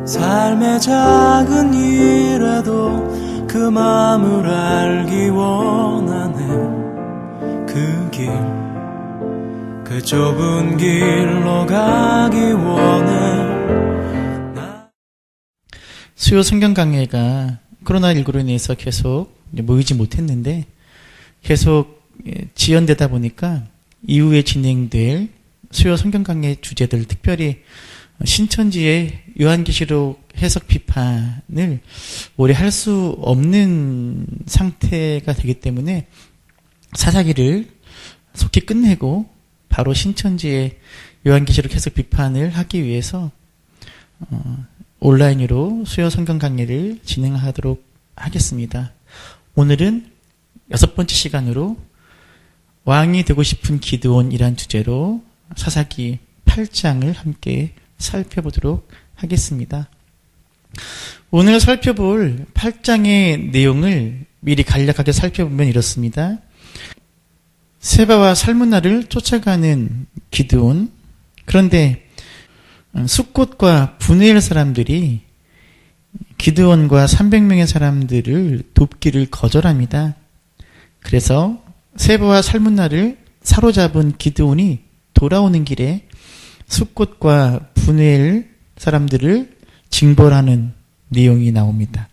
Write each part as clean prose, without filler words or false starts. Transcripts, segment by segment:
삶의 작은 일에도 그 마음을 알기 원하네. 그 길, 그 좁은 길로 가기 원해. 수요 성경 강해가 코로나19로 인해서 계속 모이지 못했는데 계속 지연되다 보니까 이후에 진행될 수요 성경 강해 주제들, 특별히 신천지의 요한계시록 해석 비판을 오래 할 수 없는 상태가 되기 때문에 사사기를 속히 끝내고 바로 신천지의 요한계시록 해석 비판을 하기 위해서 온라인으로 수요 성경 강의를 진행하도록 하겠습니다. 오늘은 6번째 시간으로 왕이 되고 싶은 기드온이란 주제로 사사기 8장을 함께 살펴보도록 하겠습니다. 오늘 살펴볼 8장의 내용을 미리 간략하게 살펴보면 이렇습니다. 세바와 살문나를 쫓아가는 기드온. 그런데 숫곳과 분회엘 사람들이 기드온과 300명의 사람들을 돕기를 거절합니다. 그래서 세바와 살문나를 사로잡은 기드온이 돌아오는 길에 숫곳과 분회엘 사람들을 징벌하는 내용이 나옵니다.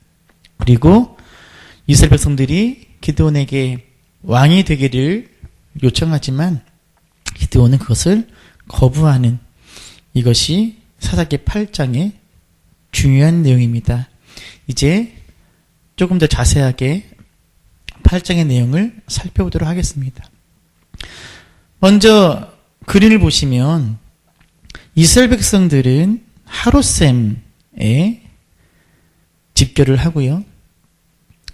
그리고 이스라엘 백성들이 기드온에게 왕이 되기를 요청하지만 기드온은 그것을 거부하는, 이것이 사사기 8장의 중요한 내용입니다. 이제 조금 더 자세하게 8장의 내용을 살펴보도록 하겠습니다. 먼저 그림을 보시면 이스라엘 백성들은 하롯셈에 집결을 하고요.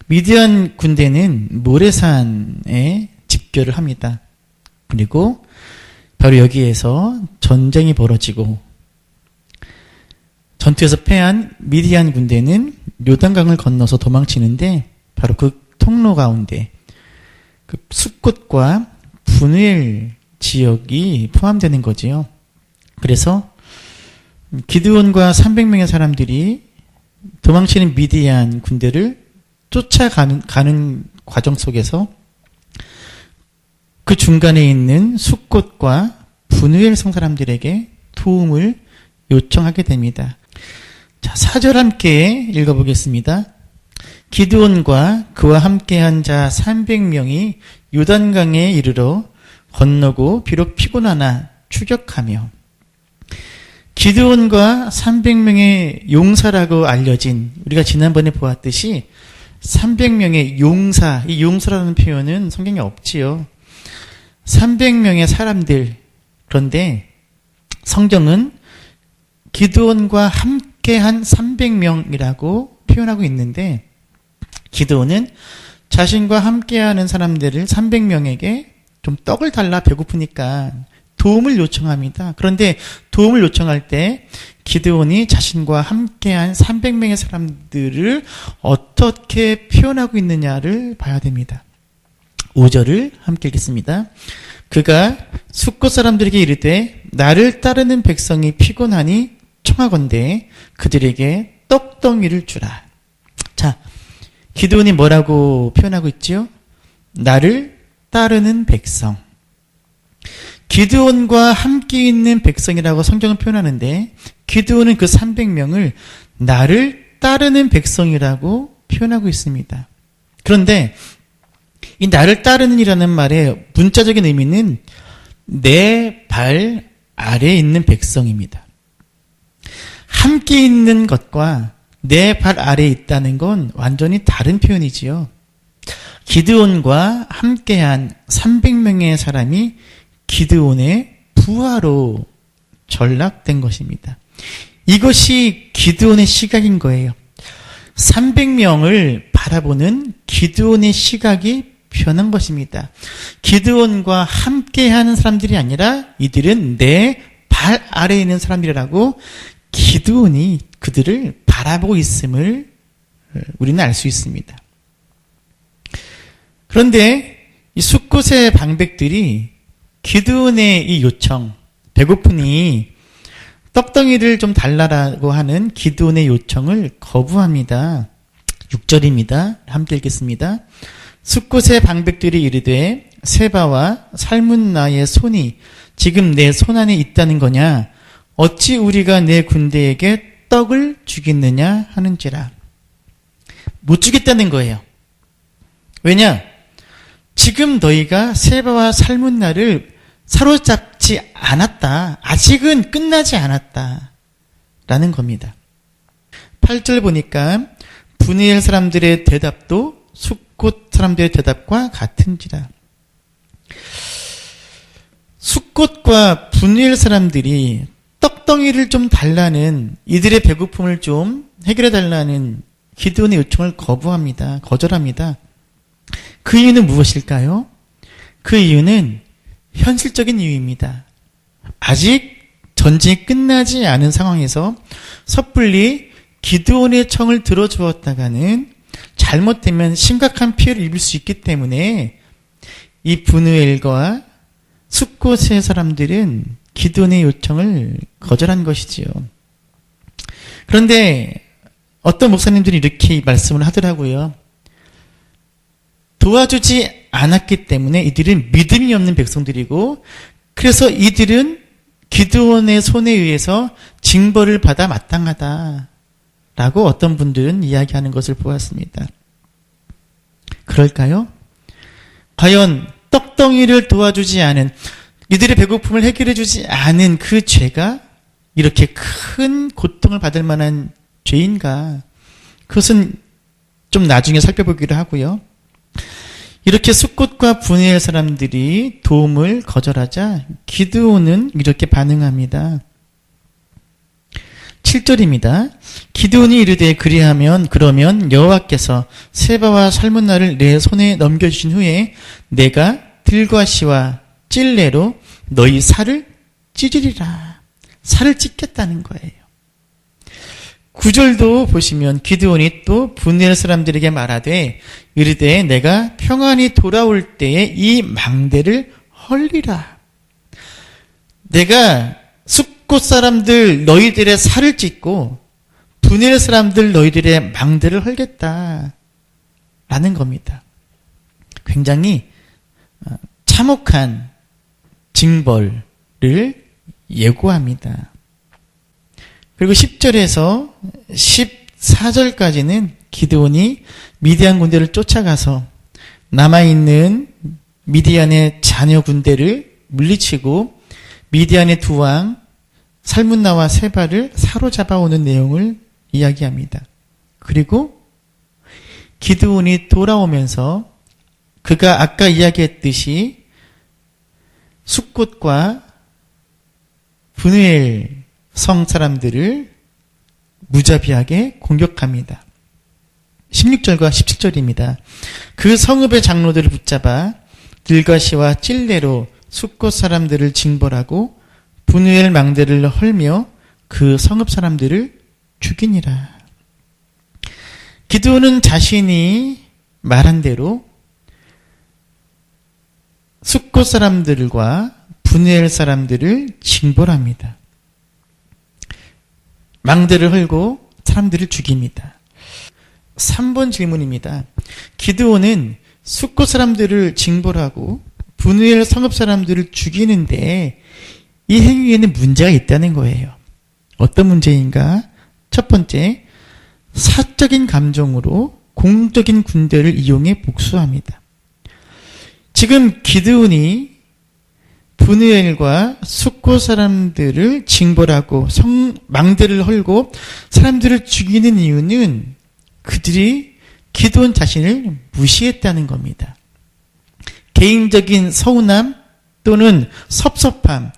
미디안 군대는 모레산에 집결을 합니다. 그리고 바로 여기에서 전쟁이 벌어지고 전투에서 패한 미디안 군대는 요단강을 건너서 도망치는데 바로 그 통로 가운데 그 숫곳과 분회엘 지역이 포함되는 거지요. 그래서 기드온과 300명의 사람들이 도망치는 미디안 군대를 쫓아가는 과정 속에서 그 중간에 있는 숫곳과 분회엘 성 사람들에게 도움을 요청하게 됩니다. 자, 4절 함께 읽어보겠습니다. 기드온과 그와 함께한 자 300명이 요단강에 이르러 건너고 비록 피곤하나 추격하며. 기드온과 300명의 용사라고 알려진, 우리가 지난번에 보았듯이 300명의 용사, 이 용사라는 표현은 성경에 없지요. 300명의 사람들. 그런데 성경은 기드온과 함께한 300명이라고 표현하고 있는데, 기드온은 자신과 함께하는 사람들을 300명에게 좀 떡을 달라, 배고프니까 도움을 요청합니다. 그런데 도움을 요청할 때 기드온이 자신과 함께한 300명의 사람들을 어떻게 표현하고 있느냐를 봐야 됩니다. 5절을 함께 읽겠습니다. 그가 숫곳 사람들에게 이르되 나를 따르는 백성이 피곤하니 청하건대 그들에게 떡덩이를 주라. 자, 기드온이 뭐라고 표현하고 있지요? 나를 따르는 백성. 기드온과 함께 있는 백성이라고 성경은 표현하는데, 기드온은 그 300명을 나를 따르는 백성이라고 표현하고 있습니다. 그런데 이 나를 따르는이라는 말의 문자적인 의미는 내 발 아래에 있는 백성입니다. 함께 있는 것과 내 발 아래에 있다는 건 완전히 다른 표현이지요. 기드온과 함께한 300명의 사람이 기드온의 부하로 전락된 것입니다. 이것이 기드온의 시각인 거예요. 300명을 바라보는 기드온의 시각이 변한 것입니다. 기드온과 함께하는 사람들이 아니라 이들은 내 발 아래에 있는 사람들이라고 기드온이 그들을 바라보고 있음을 우리는 알 수 있습니다. 그런데 이 숫곳의 방백들이 기드온의 이 요청, 배고프니 떡덩이를 좀 달라라고 하는 기드온의 요청을 거부합니다. 6절입니다. 함께 읽겠습니다. 숫곳의 방백들이 이르되 세바와 살문나의 손이 지금 내 손 안에 있다는 거냐? 어찌 우리가 내 군대에게 떡을 주겠느냐 하는지라. 못 주겠다는 거예요. 왜냐? 지금 너희가 세바와 살문나를 사로잡지 않았다. 아직은 끝나지 않았다. 라는 겁니다. 8절 보니까 분이엘 사람들의 대답도 숫곳 사람들의 대답과 같은지라. 숫곳과 분이엘 사람들이 떡덩이를 좀 달라는, 이들의 배고픔을 좀 해결해 달라는 기드온의 요청을 거부합니다. 거절합니다. 그 이유는 무엇일까요? 그 이유는 현실적인 이유입니다. 아직 전쟁이 끝나지 않은 상황에서 섣불리 기드온의 청을 들어주었다가는 잘못되면 심각한 피해를 입을 수 있기 때문에 이 분우엘과 숫곳의 사람들은 기드온의 요청을 거절한 것이지요. 그런데 어떤 목사님들이 이렇게 말씀을 하더라고요. 도와주지 않았기 때문에 이들은 믿음이 없는 백성들이고, 그래서 이들은 기드온의 손에 의해서 징벌을 받아 마땅하다 라고 어떤 분들은 이야기하는 것을 보았습니다. 그럴까요? 과연 떡덩이를 도와주지 않은, 이들의 배고픔을 해결해 주지 않은 그 죄가 이렇게 큰 고통을 받을 만한 죄인가? 그것은 좀 나중에 살펴보기로 하고요. 이렇게 숫곳과 분이엘 사람들이 도움을 거절하자 기드온은 이렇게 반응합니다. 7절입니다. 기드온이 이르되 그러면 여호와께서 세바와 살문나를 내 손에 넘겨주신 후에 내가 들과시와 찔레로 너희 살을 찢으리라. 살을 찢겠다는 거예요. 9절도 보시면 기드온이 또 분이엘 사람들에게 말하되 이르되 내가 평안히 돌아올 때에 이 망대를 헐리라. 내가 숫곳 사람들 너희들의 살을 찢고 분이엘 사람들 너희들의 망대를 헐겠다 라는 겁니다. 굉장히 참혹한 징벌을 예고합니다. 그리고 10절에서 14절까지는 기드온이 미디안 군대를 쫓아가서 남아있는 미디안의 자녀 군대를 물리치고 미디안의 두 왕 살문나와 세바를 사로잡아오는 내용을 이야기합니다. 그리고 기드온이 돌아오면서 그가 아까 이야기했듯이 숫곳과 분이엘 성 사람들을 무자비하게 공격합니다. 16절과 17절입니다. 그 성읍의 장로들을 붙잡아 들가시와 찔레로 숫곳 사람들을 징벌하고 분이엘 망대를 헐며 그 성읍 사람들을 죽이니라. 기드온은 자신이 말한 대로 숫곳 사람들과 분이엘 사람들을 징벌합니다. 망대를 헐고 사람들을 죽입니다. 3번 질문입니다. 기드온은 숫곳 사람들을 징벌하고 분이엘 성읍 사람들을 죽이는데 이 행위에는 문제가 있다는 거예요. 어떤 문제인가? 첫 번째, 사적인 감정으로 공적인 군대를 이용해 복수합니다. 지금 기드온이 분이엘과 숫곳 사람들을 징벌하고 망대를 헐고 사람들을 죽이는 이유는 그들이 기드온 자신을 무시했다는 겁니다. 개인적인 서운함 또는 섭섭함,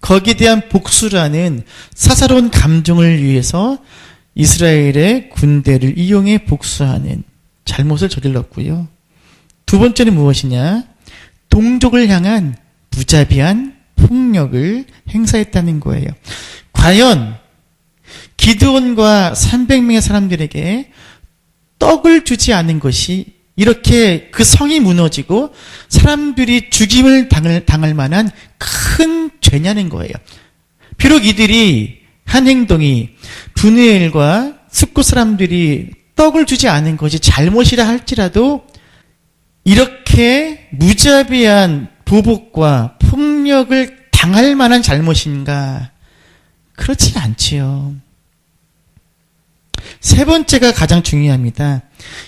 거기에 대한 복수라는 사사로운 감정을 위해서 이스라엘의 군대를 이용해 복수하는 잘못을 저질렀고요. 두 번째는 무엇이냐? 동족을 향한 무자비한 폭력을 행사했다는 거예요. 과연 기드온과 300명의 사람들에게 떡을 주지 않은 것이 이렇게 그 성이 무너지고 사람들이 죽임을 당할 만한 큰 죄냐는 거예요. 비록 이들이 한 행동이 브누엘과 숫곳 사람들이 떡을 주지 않은 것이 잘못이라 할지라도 이렇게 무자비한 보복과 폭력을 당할 만한 잘못인가? 그렇지 않지요. 세 번째가 가장 중요합니다.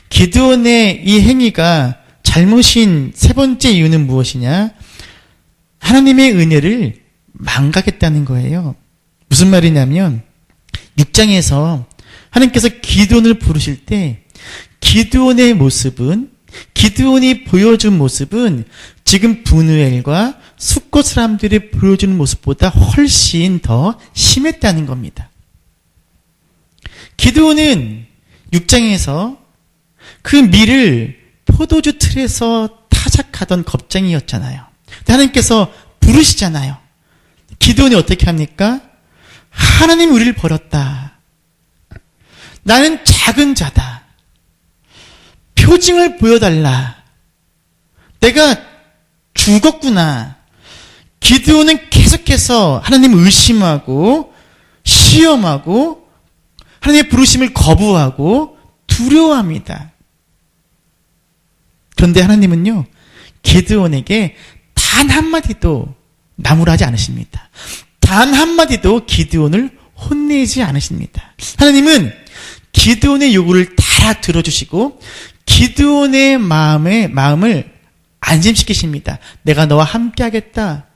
기드온의 이 행위가 잘못인 세 번째 이유는 무엇이냐? 하나님의 은혜를 망각했다는 거예요. 무슨 말이냐면 6장에서 하나님께서 기드온을 부르실 때 기드온의 모습은, 기드온이 보여준 모습은 지금 브누엘과 숫곳 사람들이 보여주는 모습보다 훨씬 더 심했다는 겁니다. 기드온은 6장에서 그 밀을 포도주 틀에서 타작하던 겁쟁이였잖아요. 근데 하나님께서 부르시잖아요. 기드온이 어떻게 합니까? 하나님 우리를 버렸다. 나는 작은 자다. 표징을 보여달라. 내가 죽었구나. 기드온은 계속해서 하나님을 의심하고 시험하고 하나님의 부르심을 거부하고 두려워합니다. 그런데 하나님은요, 기드온에게 단 한마디도 나무라지 않으십니다. 단 한마디도 기드온을 혼내지 않으십니다. 하나님은 기드온의 요구를 다 들어주시고 기드온의 마음을 안심시키십니다. 내가 너와 함께하겠다.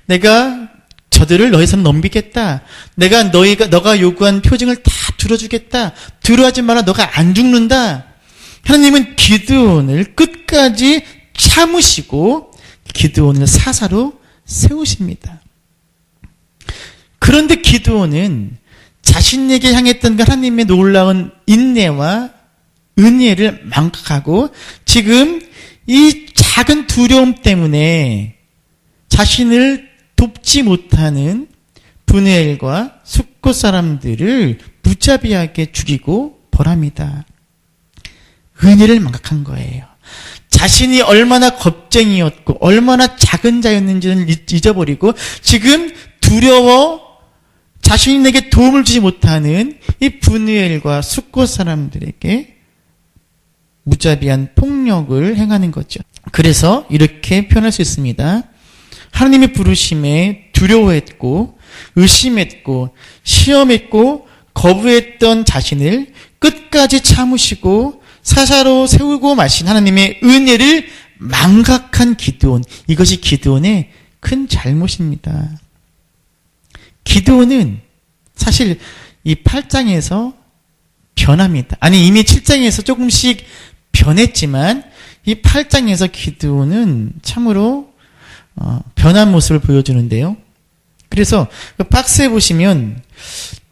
내가 저들을 너의 손에 넘기겠다. 내가 너가 요구한 표징을 다 들어주겠다. 두려워하지 마라. 너가 안 죽는다. 하나님은 기드온을 끝까지 참으시고 기드온을 사사로 세우십니다. 그런데 기드온은 자신에게 향했던 그 하나님의 놀라운 인내와 은혜를 망각하고 지금 이 작은 두려움 때문에 자신을 돕지 못하는 브누엘과 숫곳 사람들을 무자비하게 죽이고 벌합니다. 은혜를 망각한 거예요. 자신이 얼마나 겁쟁이였고 얼마나 작은 자였는지는 잊어버리고 지금 두려워 자신에게 도움을 주지 못하는 이 브누엘과 숫곳 사람들에게 무자비한 폭력을 행하는 거죠. 그래서 이렇게 표현할 수 있습니다. 하나님의 부르심에 두려워했고 의심했고 시험했고 거부했던 자신을 끝까지 참으시고 사사로 세우고 마신 하나님의 은혜를 망각한 기드온, 이것이 기드온의 큰 잘못입니다. 기드온은 사실 이 8장에서 변합니다. 아니 이미 7장에서 조금씩 변했지만 이 8장에서 기드온은 참으로 변한 모습을 보여주는데요. 그래서 그 박스에 보시면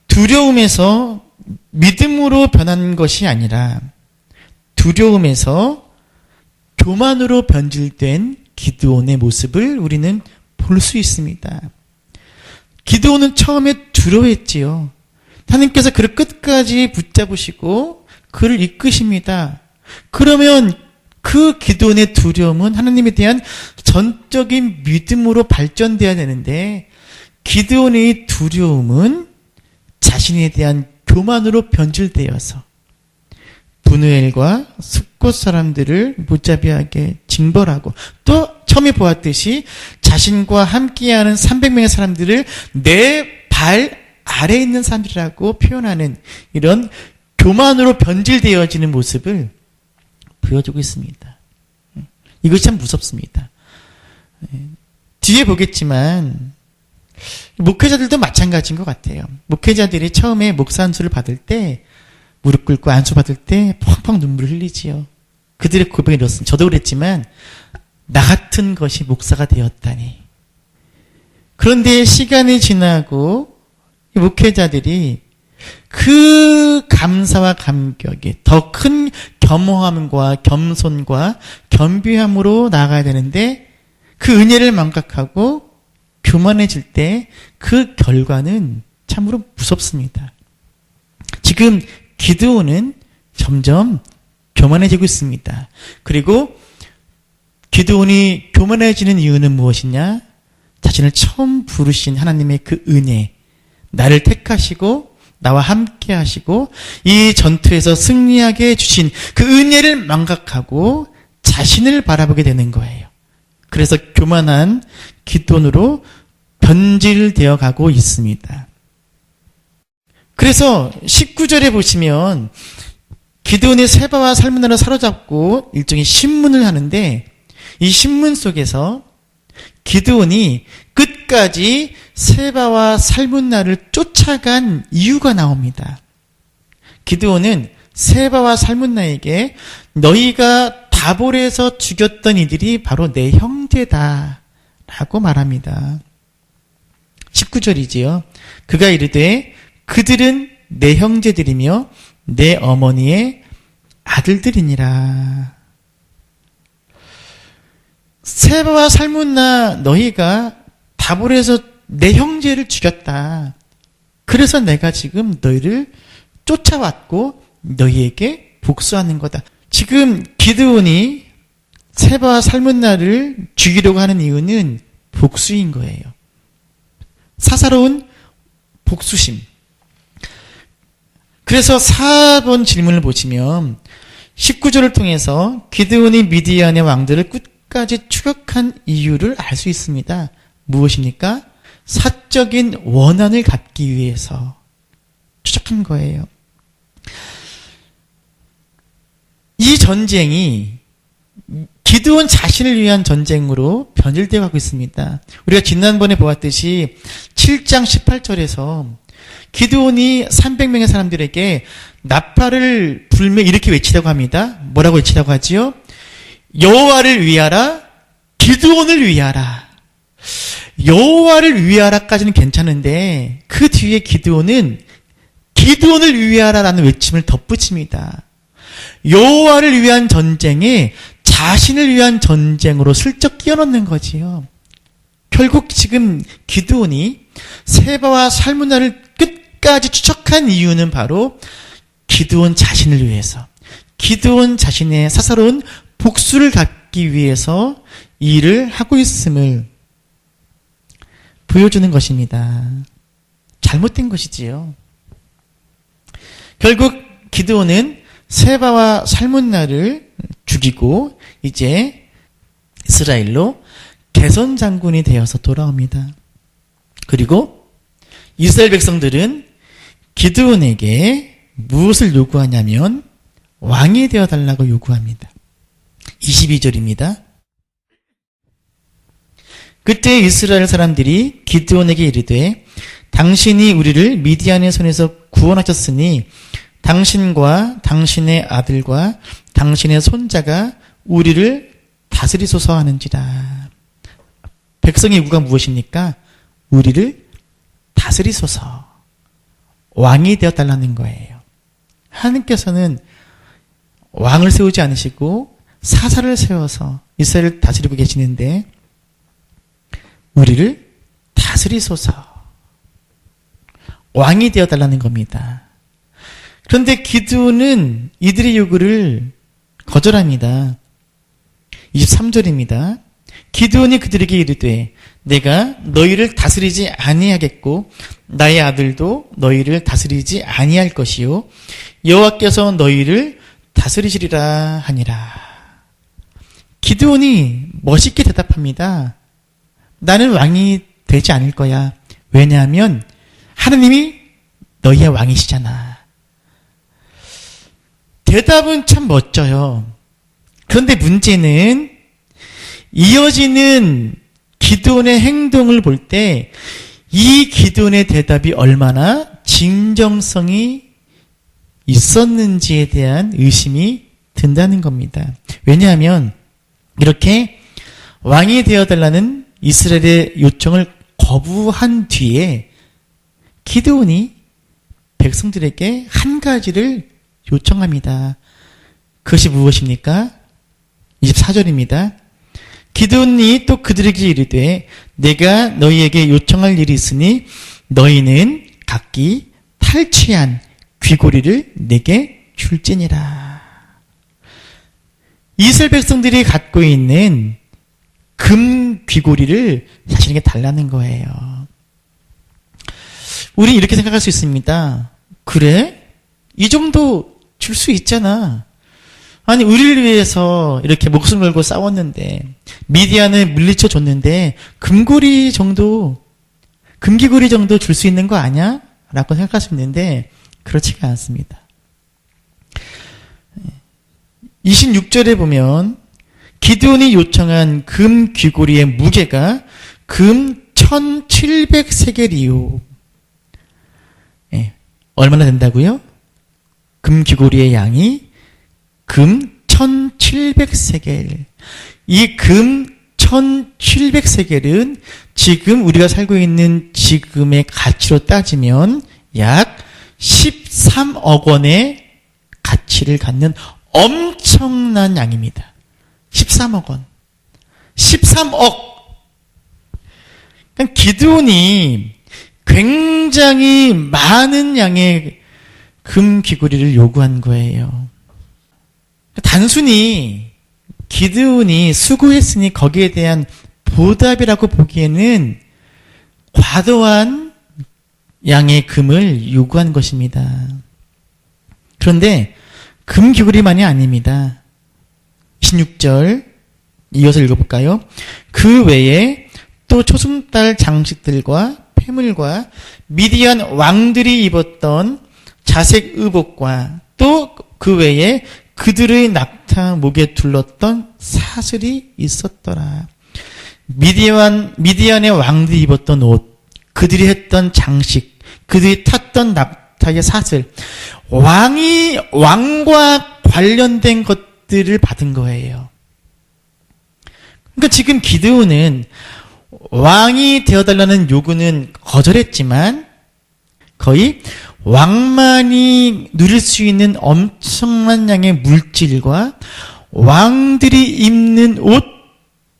두려움에서 믿음으로 변한 것이 아니라 두려움에서 교만으로 변질된 기드온의 모습을 우리는 볼 수 있습니다. 기드온은 처음에 두려워했지요. 하나님께서 그를 끝까지 붙잡으시고 그를 이끄십니다. 그러면 그 기드온의 두려움은 하나님에 대한 전적인 믿음으로 발전돼야 되는데 기드온의 두려움은 자신에 대한 교만으로 변질되어서 브누엘과 숫곳 사람들을 무자비하게 징벌하고 또 처음에 보았듯이 자신과 함께하는 300명의 사람들을 내 발 아래에 있는 사람들이라고 표현하는 이런 교만으로 변질되어지는 모습을 보여주고 있습니다. 이것이 참 무섭습니다. 뒤에 보겠지만 목회자들도 마찬가지인 것 같아요. 목회자들이 처음에 목사 안수를 받을 때 무릎 꿇고 안수 받을 때 펑펑 눈물을 흘리지요. 그들의 고백이 이렇습니다. 저도 그랬지만 나 같은 것이 목사가 되었다니. 그런데 시간이 지나고 목회자들이 그 감사와 감격이 더 큰 겸허함과 겸손과 겸비함으로 나아가야 되는데 그 은혜를 망각하고 교만해질 때 그 결과는 참으로 무섭습니다. 지금 기드온은 점점 교만해지고 있습니다. 그리고 기드온이 교만해지는 이유는 무엇이냐? 자신을 처음 부르신 하나님의 그 은혜, 나를 택하시고 나와 함께 하시고 이 전투에서 승리하게 해주신 그 은혜를 망각하고 자신을 바라보게 되는 거예요. 그래서 교만한 기도원으로 변질되어 가고 있습니다. 그래서 19절에 보시면 기드온이 세바와 살문나를 사로잡고 일종의 신문을 하는데 이 신문 속에서 기드온이 끝까지 세바와 살문나를 쫓아간 이유가 나옵니다. 기드온은 세바와 살문나에게 너희가 다볼에서 죽였던 이들이 바로 내 형제다 라고 말합니다. 19절이지요. 그가 이르되 그들은 내 형제들이며 내 어머니의 아들들이니라. 세바와 살문나 너희가 다볼에서 내 형제를 죽였다. 그래서 내가 지금 너희를 쫓아왔고 너희에게 복수하는 거다. 지금 기드온이 세바와 살문나를 죽이려고 하는 이유는 복수인 거예요. 사사로운 복수심. 그래서 4번 질문을 보시면 19절을 통해서 기드온이 미디안의 왕들을 끝까지 추격한 이유를 알 수 있습니다. 무엇입니까? 사적인 원한을 갖기 위해서 추적한 거예요. 이 전쟁이 기드온 자신을 위한 전쟁으로 변질되어 가고 있습니다. 우리가 지난번에 보았듯이 7장 18절에서 기드온이 300명의 사람들에게 나팔을 불며 이렇게 외치라고 합니다. 뭐라고 외치라고 하지요? 여호와를 위하라, 기드온을 위하라. 여호와를 위하라까지는 괜찮은데 그 뒤에 기드온을 위하라라는 외침을 덧붙입니다. 여호와를 위한 전쟁에 자신을 위한 전쟁으로 슬쩍 끼워넣는 거지요. 결국 지금 기드온이 세바와 살문나를 끝까지 추적한 이유는 바로 기드온 자신을 위해서, 기드온 자신의 사사로운 복수를 갖기 위해서 일을 하고 있음을 보여주는 것입니다. 잘못된 것이지요. 결국 기드온은 세바와 살문나를 죽이고 이제 이스라엘로 개선 장군이 되어서 돌아옵니다. 그리고 이스라엘 백성들은 기드온에게 무엇을 요구하냐면 왕이 되어달라고 요구합니다. 22절입니다. 그때 이스라엘 사람들이 기드온에게 이르되 당신이 우리를 미디안의 손에서 구원하셨으니 당신과 당신의 아들과 당신의 손자가 우리를 다스리소서 하는지라. 백성의 요구가 무엇입니까? 우리를 다스리소서. 왕이 되어달라는 거예요. 하나님께서는 왕을 세우지 않으시고 사사를 세워서 이스라엘을 다스리고 계시는데 우리를 다스리소서. 왕이 되어달라는 겁니다. 그런데 기드온은 이들의 요구를 거절합니다. 23절입니다. 기드온이 그들에게 이르되 내가 너희를 다스리지 아니하겠고 나의 아들도 너희를 다스리지 아니할 것이요 여호와께서 너희를 다스리시리라 하니라. 기드온이 멋있게 대답합니다. 나는 왕이 되지 않을 거야. 왜냐하면 하느님이 너희의 왕이시잖아. 대답은 참 멋져요. 그런데 문제는 이어지는 기드온의 행동을 볼 때 이 기드온의 대답이 얼마나 진정성이 있었는지에 대한 의심이 든다는 겁니다. 왜냐하면 이렇게 왕이 되어달라는 이스라엘의 요청을 거부한 뒤에 기드온이 백성들에게 한 가지를 요청합니다. 그것이 무엇입니까? 24절입니다. 기드온이 또 그들에게 이르되 내가 너희에게 요청할 일이 있으니 너희는 각기 탈취한 귀고리를 내게 줄지니라. 이스라엘 백성들이 갖고 있는 금 귀고리를 자신에게 달라는 거예요. 우리 이렇게 생각할 수 있습니다. 그래? 이 정도 줄 수 있잖아. 아니, 우리를 위해서 이렇게 목숨 걸고 싸웠는데, 미디안을 물리쳐 줬는데, 금기고리 정도 줄 수 있는 거 아니야? 라고 생각할 수 있는데, 그렇지가 않습니다. 26절에 보면, 기드온이 요청한 금 귀고리의 무게가 금 1700세겔이요. 예, 얼마나 된다고요? 금 귀고리의 양이 금 1700세겔. 이 금 1700세겔은 지금 우리가 살고 있는 지금의 가치로 따지면 약 13억 원의 가치를 갖는 엄청난 양입니다. 13억 원. 13억! 그러니까 기드온이 굉장히 많은 양의 금 귀고리를 요구한 거예요. 단순히 기드온이 수고했으니 거기에 대한 보답이라고 보기에는 과도한 양의 금을 요구한 것입니다. 그런데 금 귀고리만이 아닙니다. 26절 이어서 읽어볼까요? 그 외에 또 초승달 장식들과 폐물과 미디안 왕들이 입었던 자색 의복과 또 그 외에 그들의 낙타 목에 둘렀던 사슬이 있었더라. 미디안의 왕들이 입었던 옷, 그들이 했던 장식, 그들이 탔던 낙타의 사슬, 왕과 관련된 것들을 받은 거예요. 그러니까 지금 기드온은 왕이 되어달라는 요구는 거절했지만 거의 왕만이 누릴 수 있는 엄청난 양의 물질과 왕들이 입는 옷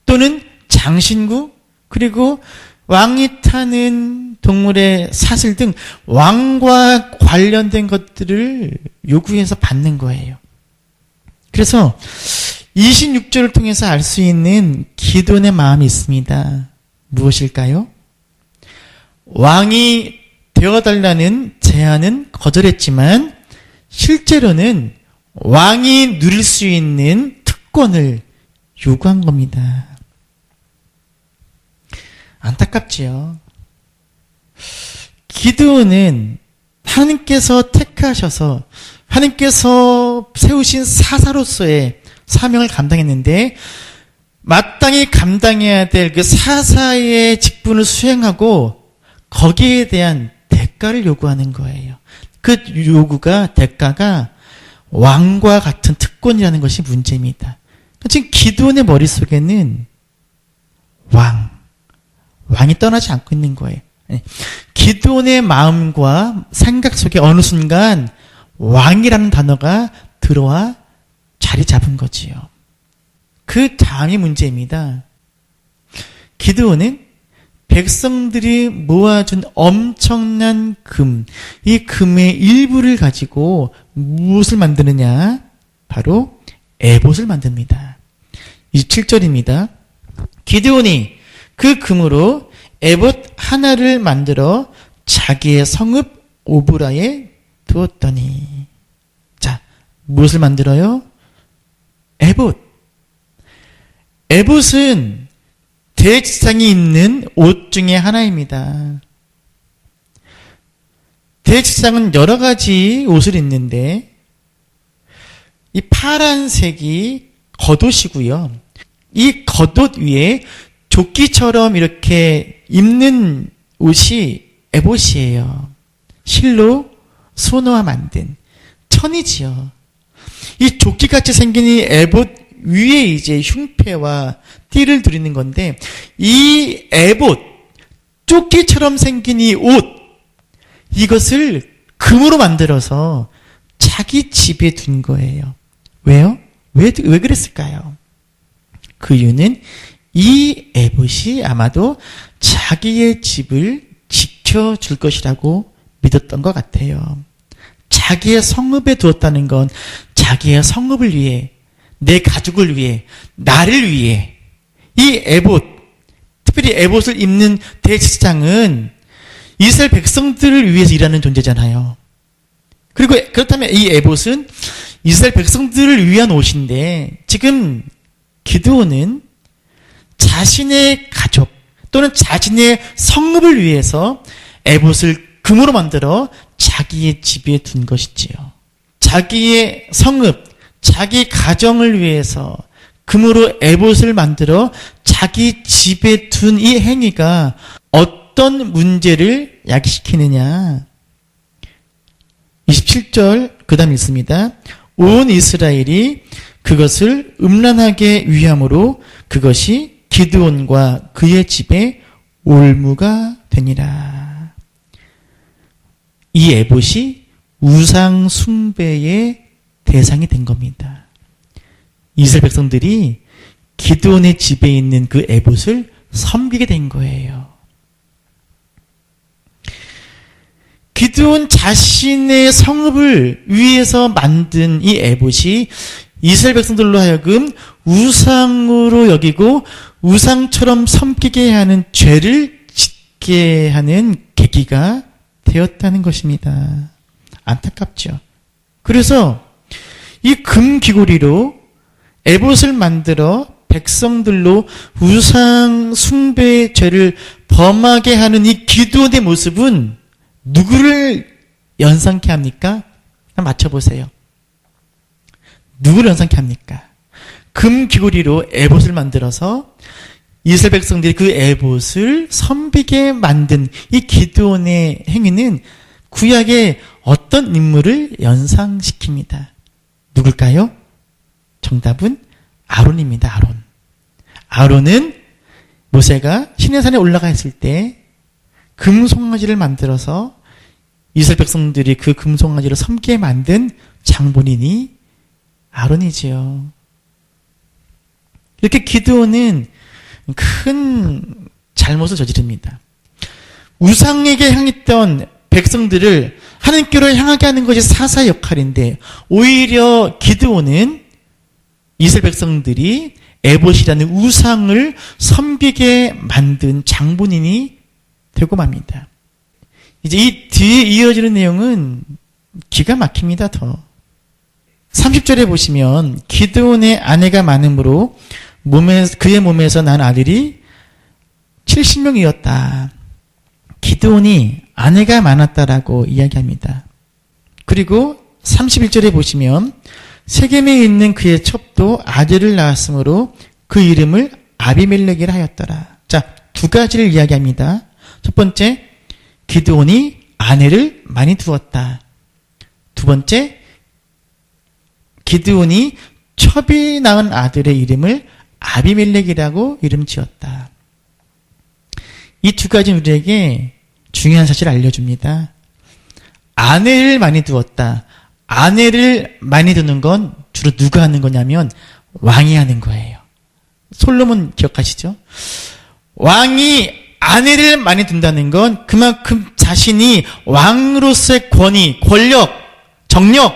또는 장신구 그리고 왕이 타는 동물의 사슬 등 왕과 관련된 것들을 요구해서 받는 거예요. 그래서 26절을 통해서 알 수 있는 기드온의 마음이 있습니다. 무엇일까요? 왕이 되어달라는 제안은 거절했지만 실제로는 왕이 누릴 수 있는 특권을 요구한 겁니다. 안타깝지요. 기드온은 하나님께서 택하셔서 하나님께서 세우신 사사로서의 사명을 감당했는데 마땅히 감당해야 될 그 사사의 직분을 수행하고 거기에 대한 대가를 요구하는 거예요. 그 대가가 왕과 같은 특권이라는 것이 문제입니다. 지금 기드온의 머릿속에는 왕이 떠나지 않고 있는 거예요. 기드온의 마음과 생각 속에 어느 순간 왕이라는 단어가 들어와 자리 잡은 거지요. 그 다음이 문제입니다. 기드온은 백성들이 모아준 엄청난 금, 이 금의 일부를 가지고 무엇을 만드느냐? 바로 에봇을 만듭니다. 27절입니다. 기드온이 그 금으로 에봇 하나를 만들어 자기의 성읍 오브라에 두었더니 자, 무엇을 만들어요? 에봇. 에봇은 대제사장이 입는 옷 중에 하나입니다. 대제사장은 여러 가지 옷을 입는데 이 파란색이 겉옷이고요. 이 겉옷 위에 조끼처럼 이렇게 입는 옷이 에봇이에요. 실로 소노와 만든 천이지요. 이 조끼같이 생긴 이 에봇 위에 이제 흉패와 띠를 두르는 건데 이 에봇, 조끼처럼 생긴 이 옷, 이것을 금으로 만들어서 자기 집에 둔 거예요. 왜요? 왜 그랬을까요? 그 이유는 이 에봇이 아마도 자기의 집을 지켜줄 것이라고 믿었던 것 같아요. 자기의 성읍에 두었다는 건 자기의 성읍을 위해, 내 가족을 위해, 나를 위해 이 에봇, 특별히 에봇을 입는 대제사장은 이스라엘 백성들을 위해서 일하는 존재잖아요. 그리고 그렇다면 이 에봇은 이스라엘 백성들을 위한 옷인데 지금 기드온은 자신의 가족 또는 자신의 성읍을 위해서 에봇을 금으로 만들어 자기의 집에 둔 것이지요. 자기의 성읍, 자기 가정을 위해서 금으로 에봇을 만들어 자기 집에 둔 이 행위가 어떤 문제를 야기시키느냐. 27절 그 다음 읽습니다. 온 이스라엘이 그것을 음란하게 위함으로 그것이 기드온과 그의 집에 올무가 되니라. 이 에봇이 우상 숭배의 대상이 된 겁니다. 이스라엘 백성들이 기드온의 집에 있는 그 에봇을 섬기게 된 거예요. 기드온 자신의 성읍을 위해서 만든 이 에봇이 이스라엘 백성들로 하여금 우상으로 여기고 우상처럼 섬기게 하는 죄를 짓게 하는 계기가 되었다는 것입니다. 안타깝죠. 그래서 이 금귀고리로 에봇을 만들어 백성들로 우상 숭배의 죄를 범하게 하는 이 기드온의 모습은 누구를 연상케 합니까? 한번 맞춰보세요. 누구를 연상케 합니까? 금귀고리로 에봇을 만들어서 이스라엘 백성들이 그 에봇을 섬기게 만든 이 기드온의 행위는 구약의 어떤 인물을 연상시킵니다. 누굴까요? 정답은 아론입니다. 아론. 아론은 모세가 시내산에 올라가 있을 때 금송아지를 만들어서 이스라엘 백성들이 그 금송아지를 섬기게 만든 장본인이 아론이지요. 이렇게 기드온은 큰 잘못을 저지릅니다. 우상에게 향했던 백성들을 하나님께로 향하게 하는 것이 사사의 역할인데 오히려 기드온은 이스라엘 백성들이 에봇이라는 우상을 섬기게 만든 장본인이 되고 맙니다. 이제 이 뒤에 이어지는 내용은 기가 막힙니다. 더 30절에 보시면 기드온의 아내가 많음으로 그의 몸에서 난 아들이 70명이었다. 기드온이 아내가 많았다라고 이야기합니다. 그리고 31절에 보시면 세겜에 있는 그의 첩도 아들을 낳았으므로 그 이름을 아비멜렉이라 하였더라. 자, 두 가지를 이야기합니다. 첫 번째, 기드온이 아내를 많이 두었다. 두 번째, 기드온이 첩이 낳은 아들의 이름을 아비멜렉이라고 이름 지었다. 이 두 가지는 우리에게 중요한 사실을 알려줍니다. 아내를 많이 두었다. 아내를 많이 두는 건 주로 누가 하는 거냐면 왕이 하는 거예요. 솔로몬 기억하시죠? 왕이 아내를 많이 둔다는 건 그만큼 자신이 왕으로서의 권위, 권력, 정력,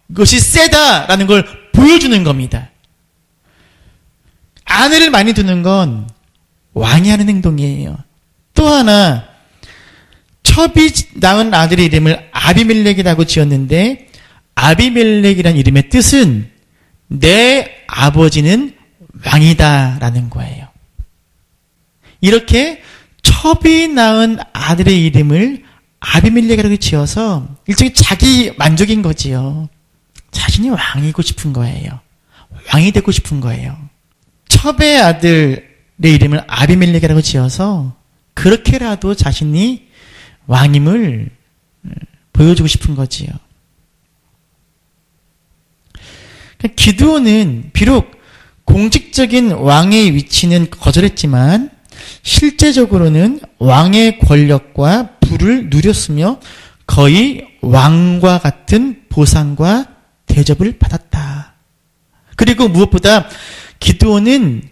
그것이 세다라는 걸 보여주는 겁니다. 아내를 많이 두는 건 왕이 하는 행동이에요. 또 하나, 첩이 낳은 아들의 이름을 아비멜렉이라고 지었는데 아비멜렉이라는 이름의 뜻은 내 아버지는 왕이다라는 거예요. 이렇게 첩이 낳은 아들의 이름을 아비멜렉이라고 지어서 일종의 자기 만족인 거지요. 자신이 왕이고 싶은 거예요. 왕이 되고 싶은 거예요. 첩의 아들의 이름을 아비멜렉이라고 지어서 그렇게라도 자신이 왕임을 보여주고 싶은 거지요. 기드온은 비록 공식적인 왕의 위치는 거절했지만 실제적으로는 왕의 권력과 부를 누렸으며 거의 왕과 같은 보상과 대접을 받았다. 그리고 무엇보다 기드온은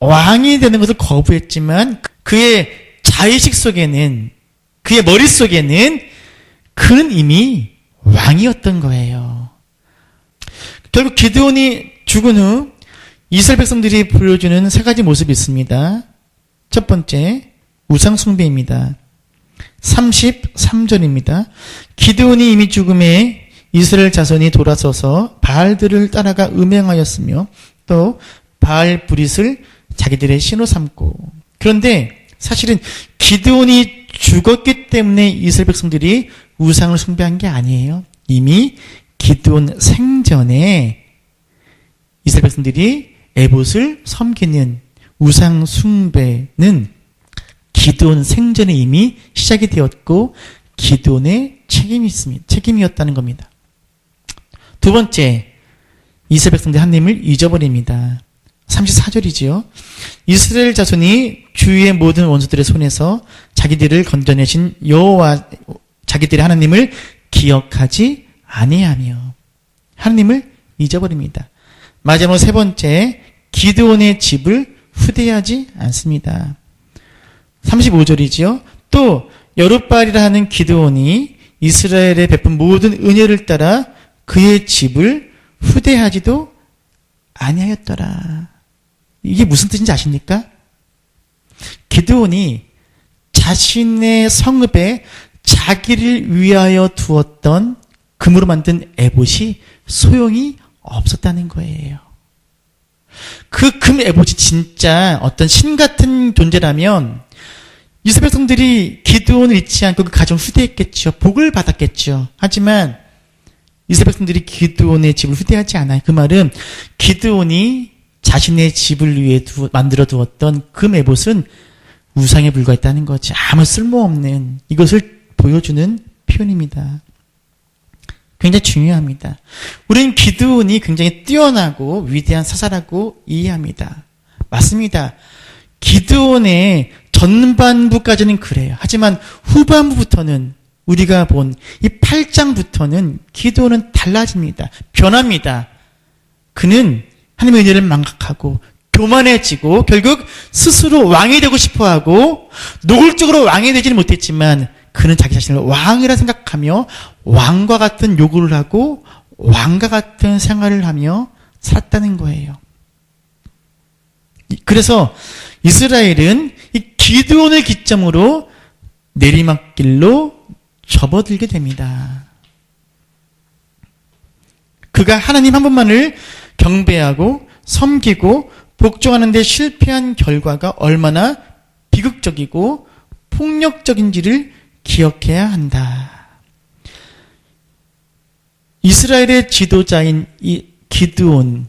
왕이 되는 것을 거부했지만 그의 자의식 속에는, 그의 머릿속에는 그는 이미 왕이었던 거예요. 결국 기드온이 죽은 후 이스라엘 백성들이 보여주는 세 가지 모습이 있습니다. 첫 번째, 우상 숭배입니다. 33절입니다. 기드온이 이미 죽음에 이스라엘 자손이 돌아서서 바알들을 따라가 음행하였으며 또 바알 브릿을 자기들의 신으로 삼고, 그런데 사실은 기드온이 죽었기 때문에 이스라엘 백성들이 우상을 숭배한 게 아니에요. 이미 기드온 생전에 이스라엘 백성들이 에봇을 섬기는 우상 숭배는 기드온 생전에 이미 시작이 되었고 기드온의 책임이었다는 겁니다. 두 번째, 이스라엘 백성들 하나님을 잊어버립니다. 34절이지요. 이스라엘 자손이 주위의 모든 원수들의 손에서 자기들을 건져내신 여호와 자기들의 하나님을 기억하지 아니하며 하나님을 잊어버립니다. 마지막으로 세 번째, 기드온의 집을 후대하지 않습니다. 35절이지요. 또 여룻바알이라 하는 기드온이 이스라엘에 베푼 모든 은혜를 따라 그의 집을 후대하지도 아니하였더라. 이게 무슨 뜻인지 아십니까? 기드온이 자신의 성읍에 자기를 위하여 두었던 금으로 만든 에봇이 소용이 없었다는 거예요. 그 금 에봇이 진짜 어떤 신 같은 존재라면 이스라엘 백성들이 기드온을 잊지 않고 그 가정 후대했겠죠. 복을 받았겠죠. 하지만 이스라엘 백성들이 기드온의 집을 후대하지 않아요. 그 말은 기드온이 자신의 집을 위해 만들어 두었던 금 에봇은 우상에 불과했다는 거지. 아무 쓸모없는, 이것을 보여주는 표현입니다. 굉장히 중요합니다. 우리는 기드온이 굉장히 뛰어나고 위대한 사사라고 이해합니다. 맞습니다. 기드온의 전반부까지는 그래요. 하지만 후반부부터는 우리가 본 이 8장부터는 기드온은 달라집니다. 변합니다. 그는 하나님의 은혜를 망각하고 교만해지고 결국 스스로 왕이 되고 싶어하고 노골적으로 왕이 되지는 못했지만 그는 자기 자신을 왕이라 생각하며 왕과 같은 요구를 하고 왕과 같은 생활을 하며 살았다는 거예요. 그래서 이스라엘은 이 기드온을 기점으로 내리막길로 접어들게 됩니다. 그가 하나님 한 분만을 경배하고 섬기고 복종하는 데 실패한 결과가 얼마나 비극적이고 폭력적인지를 기억해야 한다. 이스라엘의 지도자인 이 기드온이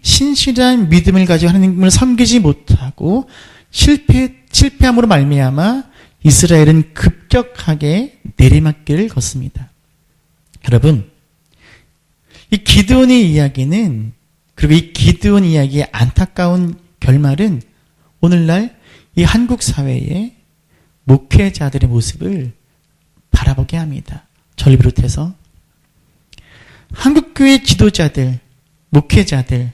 신실한 믿음을 가지고 하나님을 섬기지 못하고 실패함으로 말미암아 이스라엘은 급격하게 내리막길을 걷습니다. 여러분, 이 기드온의 이야기는, 그리고 이 기드온 이야기의 안타까운 결말은 오늘날 이 한국 사회의 목회자들의 모습을 바라보게 합니다. 저를 비롯해서 한국교회 지도자들, 목회자들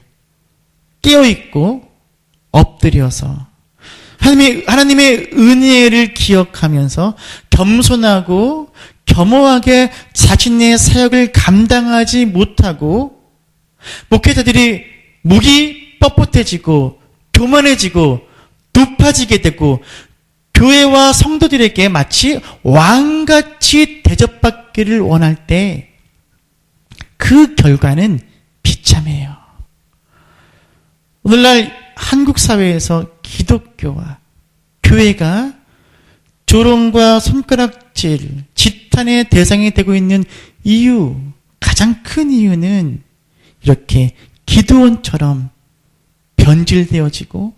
깨어있고 엎드려서 하나님의 은혜를 기억하면서 겸손하고 겸허하게 자신의 사역을 감당하지 못하고 목회자들이 목이 뻣뻣해지고 교만해지고 높아지게 되고 교회와 성도들에게 마치 왕같이 대접받기를 원할 때 그 결과는 비참해요. 오늘날 한국 사회에서 기독교와 교회가 조롱과 손가락질, 지탄의 대상이 되고 있는 이유, 가장 큰 이유는 이렇게 기드온처럼 변질되어지고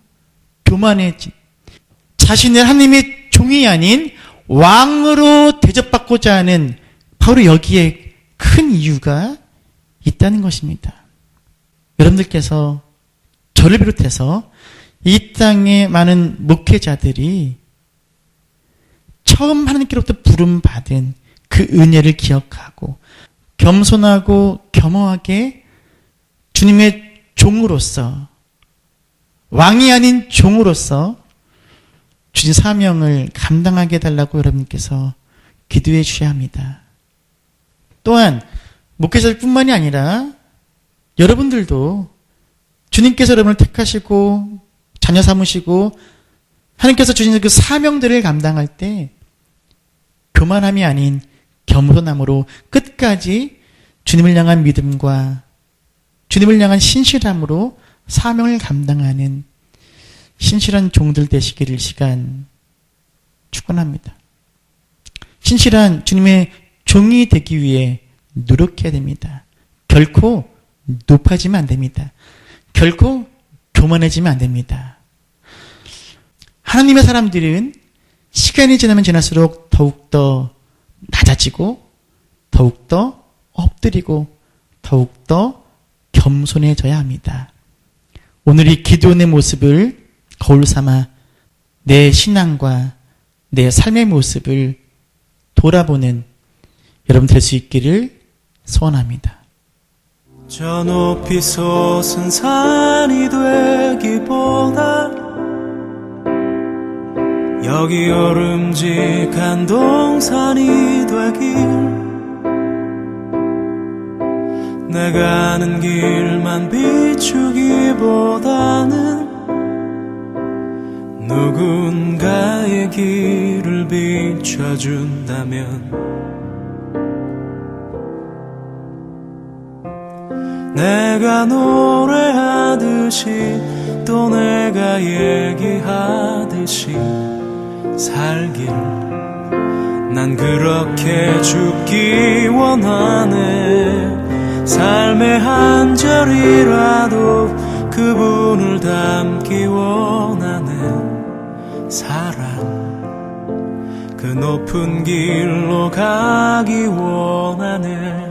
교만해진, 자신을 하나님의 종이 아닌 왕으로 대접받고자 하는 바로 여기에 큰 이유가 있다는 것입니다. 여러분들께서 저를 비롯해서 이 땅의 많은 목회자들이 처음 하나님께로부터 부름받은 그 은혜를 기억하고 겸손하고 겸허하게 주님의 종으로서, 왕이 아닌 종으로서 주신 사명을 감당하게 해달라고 여러분께서 기도해 주셔야 합니다. 또한 목회자들뿐만이 아니라 여러분들도 주님께서 여러분을 택하시고 자녀 삼으시고 하나님께서 주신 그 사명들을 감당할 때 교만함이 아닌 겸손함으로 끝까지 주님을 향한 믿음과 주님을 향한 신실함으로 사명을 감당하는 신실한 종들 되시기를 이 시간 축원합니다. 신실한 주님의 종이 되기 위해 노력해야 됩니다. 결코 높아지면 안 됩니다. 결코 교만해지면 안 됩니다. 하나님의 사람들은 시간이 지나면 지날수록 더욱더 낮아지고 더욱더 엎드리고 더욱더 겸손해져야 합니다. 오늘 이 기도원의 모습을 거울 삼아 내 신앙과 내 삶의 모습을 돌아보는 여러분 될 수 있기를 소원합니다. 저 높이 솟은 산이 되기보다 여기 오름직한 동산이 되길 내가 아는 길만 비추기보다는 누군가의 길을 비춰준다면 내가 노래하듯이 또 내가 얘기하듯이 살길 난 그렇게 죽기 원하네. 삶의 한 절이라도 그분을 닮기 원하네. 사랑 그 높은 길로 가기 원하네.